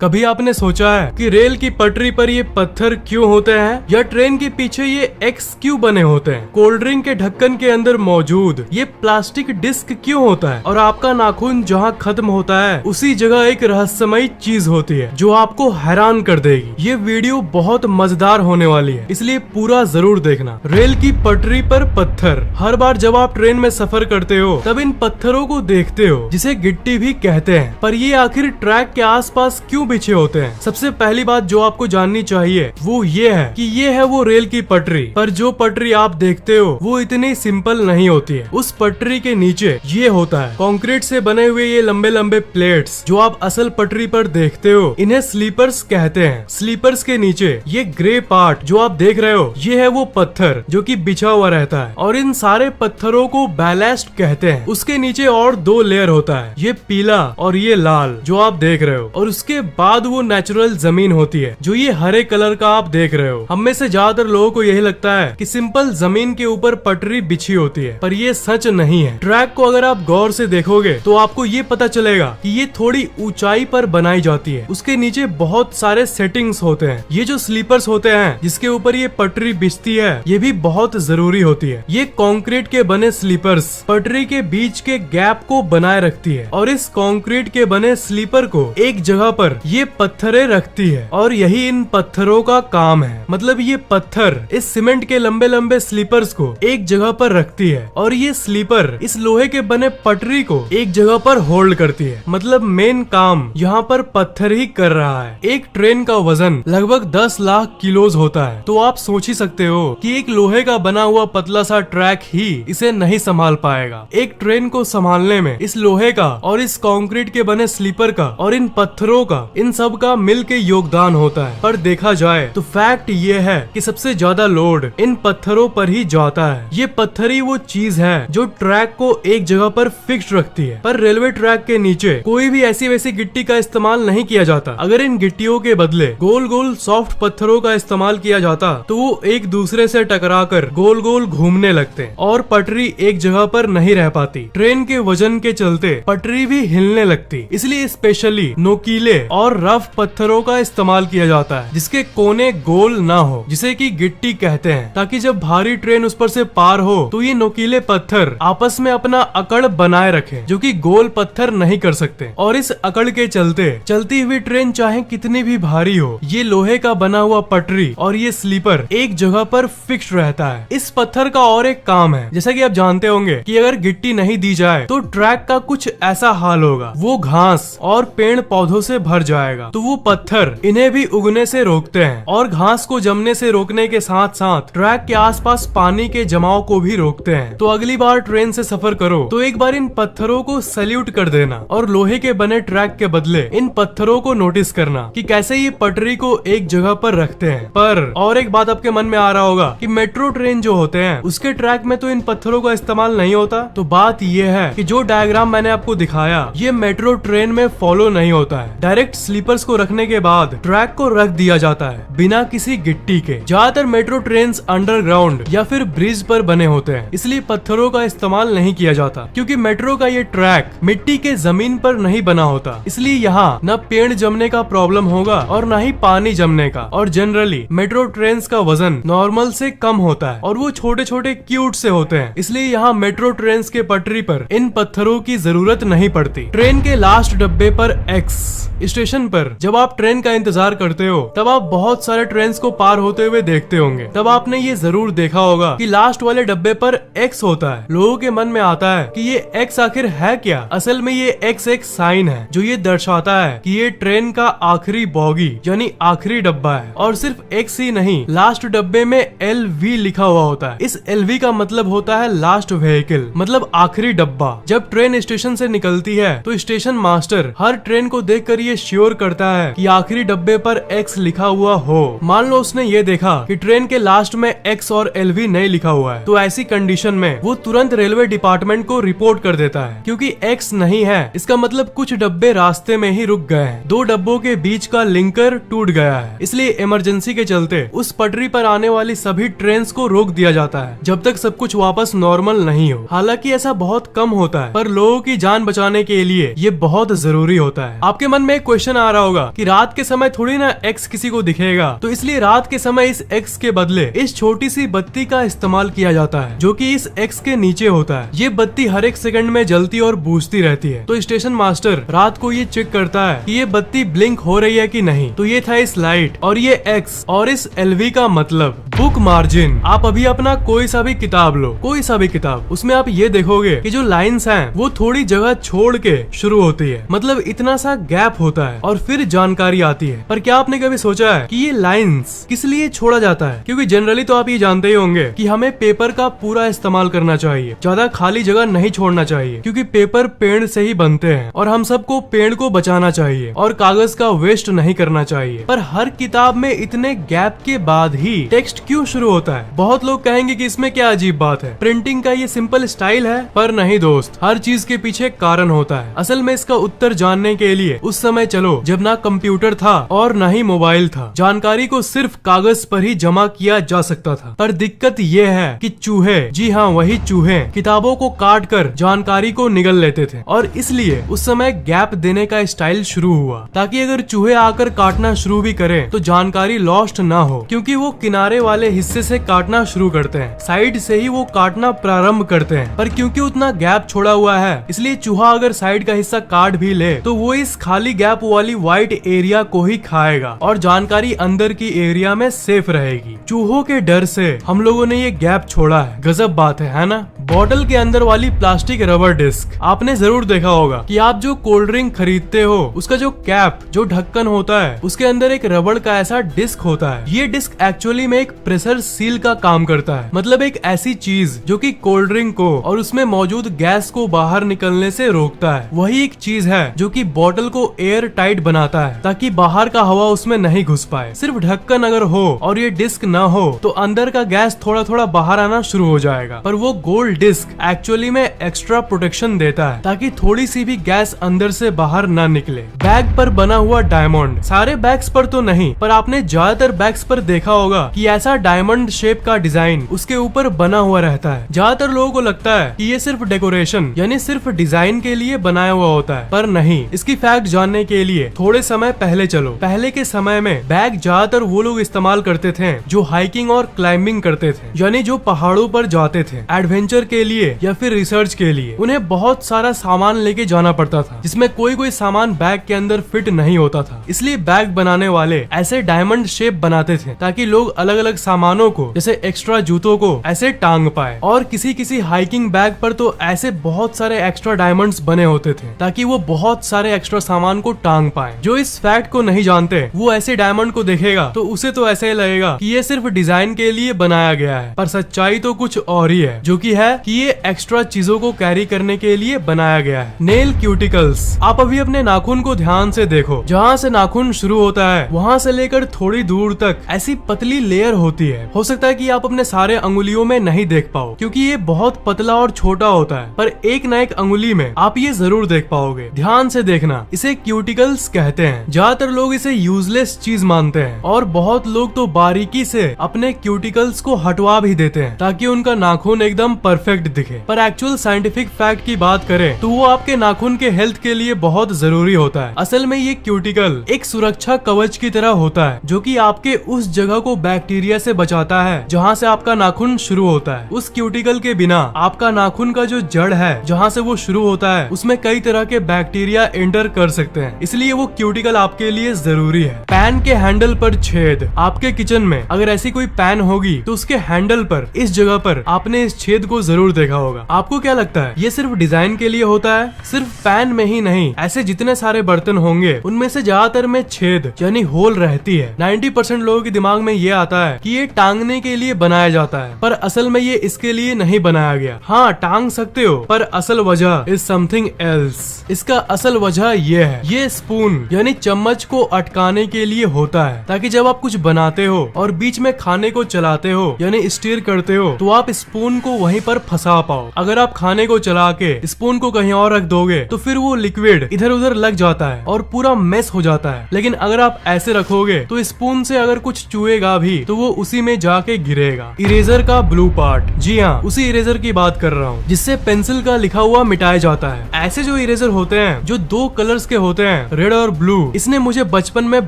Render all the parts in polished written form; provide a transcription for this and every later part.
कभी आपने सोचा है कि रेल की पटरी पर ये पत्थर क्यों होते हैं या ट्रेन के पीछे ये एक्स क्यों बने होते हैं? कोल्ड ड्रिंक के ढक्कन के अंदर मौजूद ये प्लास्टिक डिस्क क्यों होता है? और आपका नाखून जहाँ खत्म होता है उसी जगह एक रहस्यमयी चीज होती है जो आपको हैरान कर देगी। ये वीडियो बहुत मजेदार होने वाली है, इसलिए पूरा जरूर देखना। रेल की पटरी पर पत्थर। हर बार जब आप ट्रेन में सफर करते हो तब इन पत्थरों को देखते हो जिसे गिट्टी भी कहते हैं, पर ये आखिर ट्रैक के आसपास क्यों बिछे होते हैं? सबसे पहली बात जो आपको जाननी चाहिए वो ये है कि ये है वो रेल की पटरी, पर जो पटरी आप देखते हो वो इतनी सिंपल नहीं होती है। उस पटरी के नीचे ये होता है कंक्रीट से बने हुए ये लंबे लंबे प्लेट्स जो आप असल पटरी पर देखते हो, इन्हें स्लीपर्स कहते हैं। स्लीपर्स के नीचे ये ग्रे पार्ट जो आप देख रहे हो ये है वो पत्थर जो कि बिछा हुआ रहता है, और इन सारे पत्थरों को बैलेस्ट कहते हैं। उसके नीचे और दो लेयर होता है, ये पीला और ये लाल जो आप देख रहे हो, और उसके बाद वो नेचुरल जमीन होती है जो ये हरे कलर का आप देख रहे हो। हम में से ज्यादातर लोगों को यही लगता है कि सिंपल जमीन के ऊपर पटरी बिछी होती है, पर ये सच नहीं है। ट्रैक को अगर आप गौर से देखोगे तो आपको ये पता चलेगा कि ये थोड़ी ऊंचाई पर बनाई जाती है। उसके नीचे बहुत सारे सेटिंग्स होते हैं। ये जो स्लीपर्स होते हैं जिसके ऊपर ये पटरी बिछती है ये भी बहुत जरूरी होती है। ये कंक्रीट के बने स्लीपर्स पटरी के बीच के गैप को बनाए रखती है, और इस कंक्रीट के बने स्लीपर को एक जगह पर ये पत्थरें रखती है, और यही इन पत्थरों का काम है। मतलब ये पत्थर इस सीमेंट के लंबे लंबे स्लीपर्स को एक जगह पर रखती है, और ये स्लीपर इस लोहे के बने पटरी को एक जगह पर होल्ड करती है। मतलब मेन काम यहाँ पर पत्थर ही कर रहा है। एक ट्रेन का वजन लगभग 10 लाख किलोज होता है, तो आप सोच ही सकते हो कि एक लोहे का बना हुआ पतला सा ट्रैक ही इसे नहीं संभाल पाएगा। एक ट्रेन को संभालने में इस लोहे का और इस कंक्रीट के बने स्लीपर का और इन पत्थरों का, इन सब का मिल के योगदान होता है। पर देखा जाए तो फैक्ट ये है कि सबसे ज्यादा लोड इन पत्थरों पर ही जाता है। ये पत्थर ही वो चीज है जो ट्रैक को एक जगह पर फिक्स रखती है। पर रेलवे ट्रैक के नीचे कोई भी ऐसी वैसी गिट्टी का इस्तेमाल नहीं किया जाता। अगर इन गिट्टियों के बदले गोल गोल सॉफ्ट पत्थरों का इस्तेमाल किया जाता तो वो एक दूसरे से टकराकर गोल गोल घूमने लगते और पटरी एक जगह पर नहीं रह पाती। ट्रेन के वजन के चलते पटरी भी हिलने लगती। इसलिए स्पेशली नोकीले और रफ पत्थरों का इस्तेमाल किया जाता है जिसके कोने गोल ना हो, जिसे कि गिट्टी कहते हैं, ताकि जब भारी ट्रेन उस पर से पार हो तो ये नोकीले पत्थर आपस में अपना अकड़ बनाए रखें जो कि गोल पत्थर नहीं कर सकते। और इस अकड़ के चलते चलती हुई ट्रेन चाहे कितनी भी भारी हो, ये लोहे का बना हुआ पटरी और ये स्लीपर एक जगह पर फिक्स रहता है। इस पत्थर का और एक काम है, जैसा कि आप जानते होंगे कि अगर गिट्टी नहीं दी जाए तो ट्रैक का कुछ ऐसा हाल होगा, वो घास और पेड़ पौधों से भर जाएगा। तो वो पत्थर इन्हें भी उगने से रोकते हैं और घास को जमने से रोकने के साथ साथ ट्रैक के आसपास पानी के जमाव को भी रोकते हैं। तो अगली बार ट्रेन से सफर करो तो एक बार इन पत्थरों को सैल्यूट कर देना और लोहे के बने ट्रैक के बदले इन पत्थरों को नोटिस करना कि कैसे ये पटरी को एक जगह पर रखते हैं। पर और एक बात आपके मन में आ रहा होगा कि मेट्रो ट्रेन जो होते हैं उसके ट्रैक में तो इन पत्थरों का इस्तेमाल नहीं होता। तो बात ये है कि जो डायग्राम मैंने आपको दिखाया ये मेट्रो ट्रेन में फॉलो नहीं होता है। डायरेक्ट स्लीपर्स को रखने के बाद ट्रैक को रख दिया जाता है बिना किसी गिट्टी के। ज्यादातर मेट्रो ट्रेन अंडरग्राउंड या फिर ब्रिज पर बने होते हैं, इसलिए पत्थरों का इस्तेमाल नहीं किया जाता, क्योंकि मेट्रो का ये ट्रैक मिट्टी के जमीन पर नहीं बना होता। इसलिए यहाँ न पेड़ जमने का प्रॉब्लम होगा और न ही पानी जमने का। और जनरली मेट्रो ट्रेन का वजन नॉर्मल से कम होता है और वो छोटे छोटे क्यूट से होते हैं, इसलिए यहाँ मेट्रो ट्रेन के पटरी पर इन पत्थरों की जरूरत नहीं पड़ती। ट्रेन के लास्ट डब्बे पर एक्स स्टेशन पर जब आप ट्रेन का इंतजार करते हो तब आप बहुत सारे ट्रेन को पार होते हुए देखते होंगे। तब आपने ये जरूर देखा होगा कि लास्ट वाले डब्बे पर एक्स होता है। लोगों के मन में आता है कि ये एक्स आखिर है क्या? असल में ये एक्स एक साइन है जो ये दर्शाता है कि ये ट्रेन का आखिरी बॉगी यानी आखिरी डब्बा है। और सिर्फ एक्स ही नहीं, लास्ट डब्बे में LV लिखा हुआ होता है। इस LV का मतलब होता है लास्ट व्हीकल, मतलब आखिरी डब्बा। जब ट्रेन स्टेशन से निकलती है तो स्टेशन मास्टर हर ट्रेन को देखकर ये श्योर करता है कि आखिरी डब्बे पर एक्स लिखा हुआ हो। मान लो उसने ये देखा कि ट्रेन के लास्ट में एक्स और LV नहीं लिखा हुआ है, तो ऐसी कंडीशन में वो तुरंत रेलवे डिपार्टमेंट को रिपोर्ट कर देता है, क्योंकि एक्स नहीं है इसका मतलब कुछ डब्बे रास्ते में ही रुक गए हैं। दो डब्बों के बीच का लिंकर टूट गया है, इसलिए इमरजेंसी के चलते उस पटरी पर आने वाली सभी ट्रेन को रोक दिया जाता है जब तक सब कुछ वापस नॉर्मल नहीं हो। हालांकि ऐसा बहुत कम होता है, पर लोगों की जान बचाने के लिए ये बहुत जरूरी होता है। आपके मन में एक क्वेश्चन क्वेश्चन आ रहा होगा कि रात के समय थोड़ी ना एक्स किसी को दिखेगा, तो इसलिए रात के समय इस एक्स के बदले इस छोटी सी बत्ती का इस्तेमाल किया जाता है जो कि इस एक्स के नीचे होता है। ये बत्ती हर एक सेकंड में जलती और बूझती रहती है। तो स्टेशन मास्टर रात को ये चेक करता है कि ये बत्ती ब्लिंक हो रही है कि नहीं। तो ये था इस लाइट और ये एक्स और इस एलवी का मतलब बुक मार्जिन। आप अभी अपना कोई सा भी किताब लो, कोई सा भी किताब, उसमें आप ये देखोगे कि जो लाइंस हैं वो थोड़ी जगह छोड़ के शुरू होती है, मतलब इतना सा गैप होता है और फिर जानकारी आती है। पर क्या आपने कभी सोचा है कि ये लाइंस किस लिए छोड़ा जाता है? क्योंकि जनरली तो आप ये जानते ही होंगे कि हमें पेपर का पूरा इस्तेमाल करना चाहिए, ज्यादा खाली जगह नहीं छोड़ना चाहिए, क्योंकि पेपर पेड़ से ही बनते हैं और हम सबको पेड़ को बचाना चाहिए और कागज का वेस्ट नहीं करना चाहिए। पर हर किताब में इतने गैप के बाद ही टेक्स्ट क्यों शुरू होता है? बहुत लोग कहेंगे कि इसमें क्या अजीब बात है, प्रिंटिंग का ये सिंपल स्टाइल है। पर नहीं दोस्त, हर चीज के पीछे कारण होता है। असल में इसका उत्तर जानने के लिए उस समय चलो जब ना कंप्यूटर था और ना ही मोबाइल था। जानकारी को सिर्फ कागज पर ही जमा किया जा सकता था। पर दिक्कत ये है कि चूहे, जी हाँ वही चूहे, किताबों को काट कर जानकारी को निगल लेते थे और इसलिए उस समय गैप देने का स्टाइल शुरू हुआ, ताकि अगर चूहे आकर काटना शुरू भी करें तो जानकारी लॉस्ट ना हो, क्योंकि वो किनारे वाले हिस्से से काटना शुरू करते हैं, साइड से ही वो काटना प्रारंभ करते हैं। पर क्योंकि उतना गैप छोड़ा हुआ है, इसलिए चूहा अगर साइड का हिस्सा काट भी ले तो वो इस खाली गैप वाली व्हाइट एरिया को ही खाएगा और जानकारी अंदर की एरिया में सेफ रहेगी। चूहों के डर से हम लोगों ने ये गैप छोड़ा है। गजब बात है ना? बॉटल के अंदर वाली प्लास्टिक रबर डिस्क, आपने जरूर देखा होगा कि आप जो कोल्ड ड्रिंक खरीदते हो उसका जो कैप, जो ढक्कन होता है, उसके अंदर एक रबड़ का ऐसा डिस्क होता है। ये डिस्क एक्चुअली में एक प्रेशर सील का काम करता है, मतलब एक ऐसी चीज जो कि कोल्ड ड्रिंक को और उसमें मौजूद गैस को बाहर निकलने से रोकता है। वही एक चीज है जो कि बॉटल को एयर टाइट बनाता है, ताकि बाहर का हवा उसमें नहीं घुस पाए। सिर्फ ढक्कन अगर हो और ये डिस्क ना हो तो अंदर का गैस थोड़ा थोड़ा बाहर आना शुरू हो जाएगा। पर वो गोल्ड डिस्क एक्चुअली में एक्स्ट्रा प्रोटेक्शन देता है, ताकि थोड़ी सी भी गैस अंदर से बाहर ना निकले। बैग पर बना हुआ डायमंड, सारे बैग्स पर तो नहीं, पर आपने ज्यादातर बैग्स पर देखा होगा कि ऐसा डायमंड शेप का डिजाइन उसके ऊपर बना हुआ रहता है। ज्यादातर लोगों को लगता है कि ये सिर्फ डेकोरेशन यानी सिर्फ डिजाइन के लिए बनाया हुआ होता है, पर नहीं। इसकी फैक्ट जानने के लिए थोड़े समय पहले चलो। पहले के समय में बैग ज्यादातर वो लोग इस्तेमाल करते थे जो हाइकिंग और क्लाइंबिंग करते थे, यानी जो पहाड़ों पर जाते थे एडवेंचर के लिए या फिर रिसर्च के लिए। उन्हें बहुत सारा सामान लेके जाना पड़ता था, जिसमें कोई कोई सामान बैग के अंदर फिट नहीं होता था। इसलिए बैग बनाने वाले ऐसे डायमंड शेप बनाते थे ताकि लोग अलग अलग सामानों को, जैसे एक्स्ट्रा जूतों को, ऐसे टांग पाए। और किसी किसी हाइकिंग बैग पर तो ऐसे बहुत सारे एक्स्ट्रा डायमंड्स बने होते थे ताकि वो बहुत सारे एक्स्ट्रा सामान को टांग पाए। जो इस फैक्ट को नहीं जानते वो ऐसे डायमंड को देखेगा तो उसे तो ऐसे ही लगेगा कि ये सिर्फ डिजाइन के लिए बनाया गया है, पर सच्चाई तो कुछ और ही है, जो कि है कि ये एक्स्ट्रा चीजों को कैरी करने के लिए बनाया गया है। नेल क्यूटिकल्स, आप अभी अपने नाखून को ध्यान से देखो। जहाँ से नाखून शुरू होता है वहाँ से लेकर थोड़ी दूर तक ऐसी पतली लेयर होती है। हो सकता है कि आप अपने सारे अंगुलियों में नहीं देख पाओ क्योंकि ये बहुत पतला और छोटा होता है, पर एक न एक अंगुली में आप ये जरूर देख पाओगे। ध्यान से देखना, इसे क्यूटिकल्स कहते हैं। ज्यादातर लोग इसे यूजलेस चीज मानते हैं और बहुत लोग तो बारीकी से अपने क्यूटिकल्स को हटवा भी देते हैं ताकि उनका नाखून एकदम परफेक्ट दिखे। पर एक्चुअल साइंटिफिक फैक्ट की बात करें तो वो आपके नाखून के हेल्थ के लिए बहुत जरूरी होता है। असल में ये क्यूटिकल एक सुरक्षा कवच की तरह होता है जो कि आपके उस जगह को बैक्टीरिया से बचाता है जहाँ से आपका नाखून शुरू होता है। उस क्यूटिकल के बिना आपका नाखून का जो जड़ है जहाँ से वो शुरू होता है उसमें कई तरह के बैक्टीरिया एंटर कर सकते हैं, इसलिए वो क्यूटिकल आपके लिए जरूरी है। पैन के हैंडल पर छेद, आपके किचन में अगर ऐसी कोई पैन होगी तो उसके हैंडल पर इस जगह पर आपने इस छेद को जरूर देखा होगा। आपको क्या लगता है ये सिर्फ डिजाइन के लिए होता है? सिर्फ पैन में ही नहीं, ऐसे जितने सारे बर्तन होंगे उनमें से ज्यादातर में छेद यानी होल रहती है। 90% लोगों के दिमाग में ये आता है कि ये टांगने के लिए बनाया जाता है, पर असल में ये इसके लिए नहीं बनाया गया। हाँ, टांग सकते हो, पर असल वजह इज समथिंग एल्स। इसका असल वजह ये है, ये स्पून यानी चम्मच को अटकाने के लिए होता है, ताकि जब आप कुछ बनाते हो और बीच में खाने को चलाते हो यानी स्टीर करते हो तो आप स्पून को वहीं पर फंसा पाओ। अगर आप खाने को चला के स्पून को कहीं और रख दोगे तो फिर वो लिक्विड इधर उधर लग जाता है और पूरा मेस हो जाता है। लेकिन अगर आप ऐसे रखोगे तो स्पून से अगर कुछ चुएगा भी तो वो उसी में जाके गिरेगा। इरेजर का ब्लू पार्ट, जी हाँ, उसी इरेजर की बात कर रहा हूँ जिससे पेंसिल का लिखा हुआ मिटाया जाता है। ऐसे जो इरेजर होते हैं जो 2 कलर्स के होते हैं, रेड और ब्लू, इसने मुझे बचपन में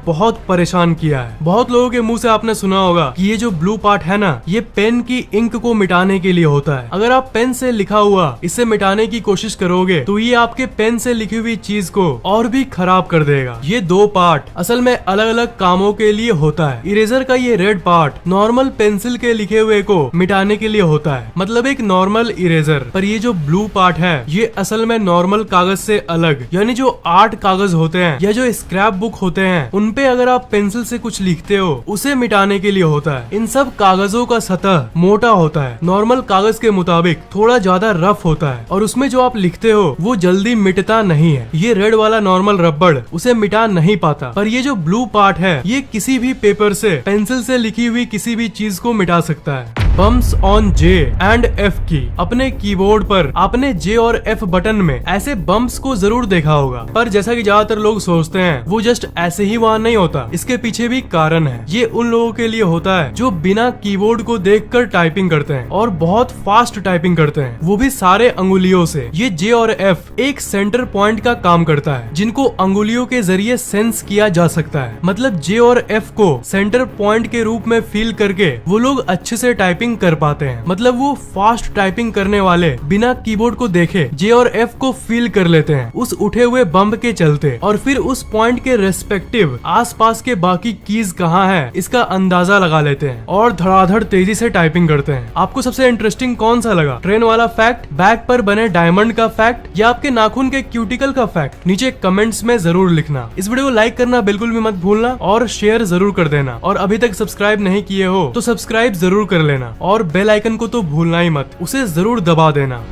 बहुत परेशान किया है। बहुत लोगों के मुंह से आपने सुना होगा कि ये जो ब्लू पार्ट है ना, ये पेन की इंक को मिटाने के लिए होता है। अगर आप पेन से लिखा हुआ इसे मिटाने की कोशिश करोगे तो ये आपके पेन से लिखी हुई चीज को और भी खराब कर देगा। ये 2 पार्ट असल में अलग अलग कामों के लिए होता है। इरेजर का ये रेड पार्ट नॉर्मल पेंसिल के लिखे हुए को मिटाने के लिए होता है, मतलब एक नॉर्मल इरेजर। पर ये जो ब्लू पार्ट है ये असल में नॉर्मल कागज से अलग, यानी जो आर्ट कागज होते हैं या जो स्क्रैप बुक होते हैं उनपे अगर आप पेंसिल से कुछ लिखते हो उसे मिटाने के लिए होता है। इन सब कागजों का सतह मोटा होता है, नॉर्मल कागज के मुताबिक थोड़ा ज्यादा रफ होता है और उसमें जो आप लिखते हो वो जल्दी मिटता नहीं है। ये रेड वाला नॉर्मल रबड़ उसे मिटा नहीं पाता, पर ये जो ब्लू पार्ट है ये किसी भी पेपर से, पेंसिल से लिखी हुई किसी भी चीज को मिटा सकता है। Bumps on J and F की। अपने कीबोर्ड पर आपने J और F बटन में ऐसे बम्प्स को जरूर देखा होगा, पर जैसा कि ज्यादातर लोग सोचते हैं वो जस्ट ऐसे ही वहाँ नहीं होता। इसके पीछे भी कारण है। ये उन लोगों के लिए होता है जो बिना कीबोर्ड को देखकर टाइपिंग करते हैं और बहुत फास्ट टाइपिंग करते हैं, वो भी सारे अंगुलियों से। ये J और F एक सेंटर पॉइंट का काम करता है जिनको अंगुलियों के जरिए सेंस किया जा सकता है। मतलब J और F को सेंटर पॉइंट के रूप में फील करके वो लोग अच्छे से टाइपिंग कर पाते हैं। मतलब वो फास्ट टाइपिंग करने वाले बिना कीबोर्ड को देखे J और F को फील कर लेते हैं उस उठे हुए बम्प के चलते, और फिर उस पॉइंट के रेस्पेक्टिव आसपास के बाकी कीज कहाँ है इसका अंदाजा लगा लेते हैं और धड़ाधड़ तेजी से टाइपिंग करते हैं। आपको सबसे इंटरेस्टिंग कौन सा लगा, ट्रेन वाला फैक्ट, बैग पर बने डायमंड का फैक्ट, या आपके नाखून के क्यूटिकल का फैक्ट? नीचे कमेंट्स में जरूर लिखना। इस वीडियो को लाइक करना बिल्कुल भी मत भूलना और शेयर जरूर कर देना, और अभी तक सब्सक्राइब नहीं किए हो तो सब्सक्राइब जरूर कर लेना और बेल आइकन को तो भूलना ही मत, उसे जरूर दबा देना।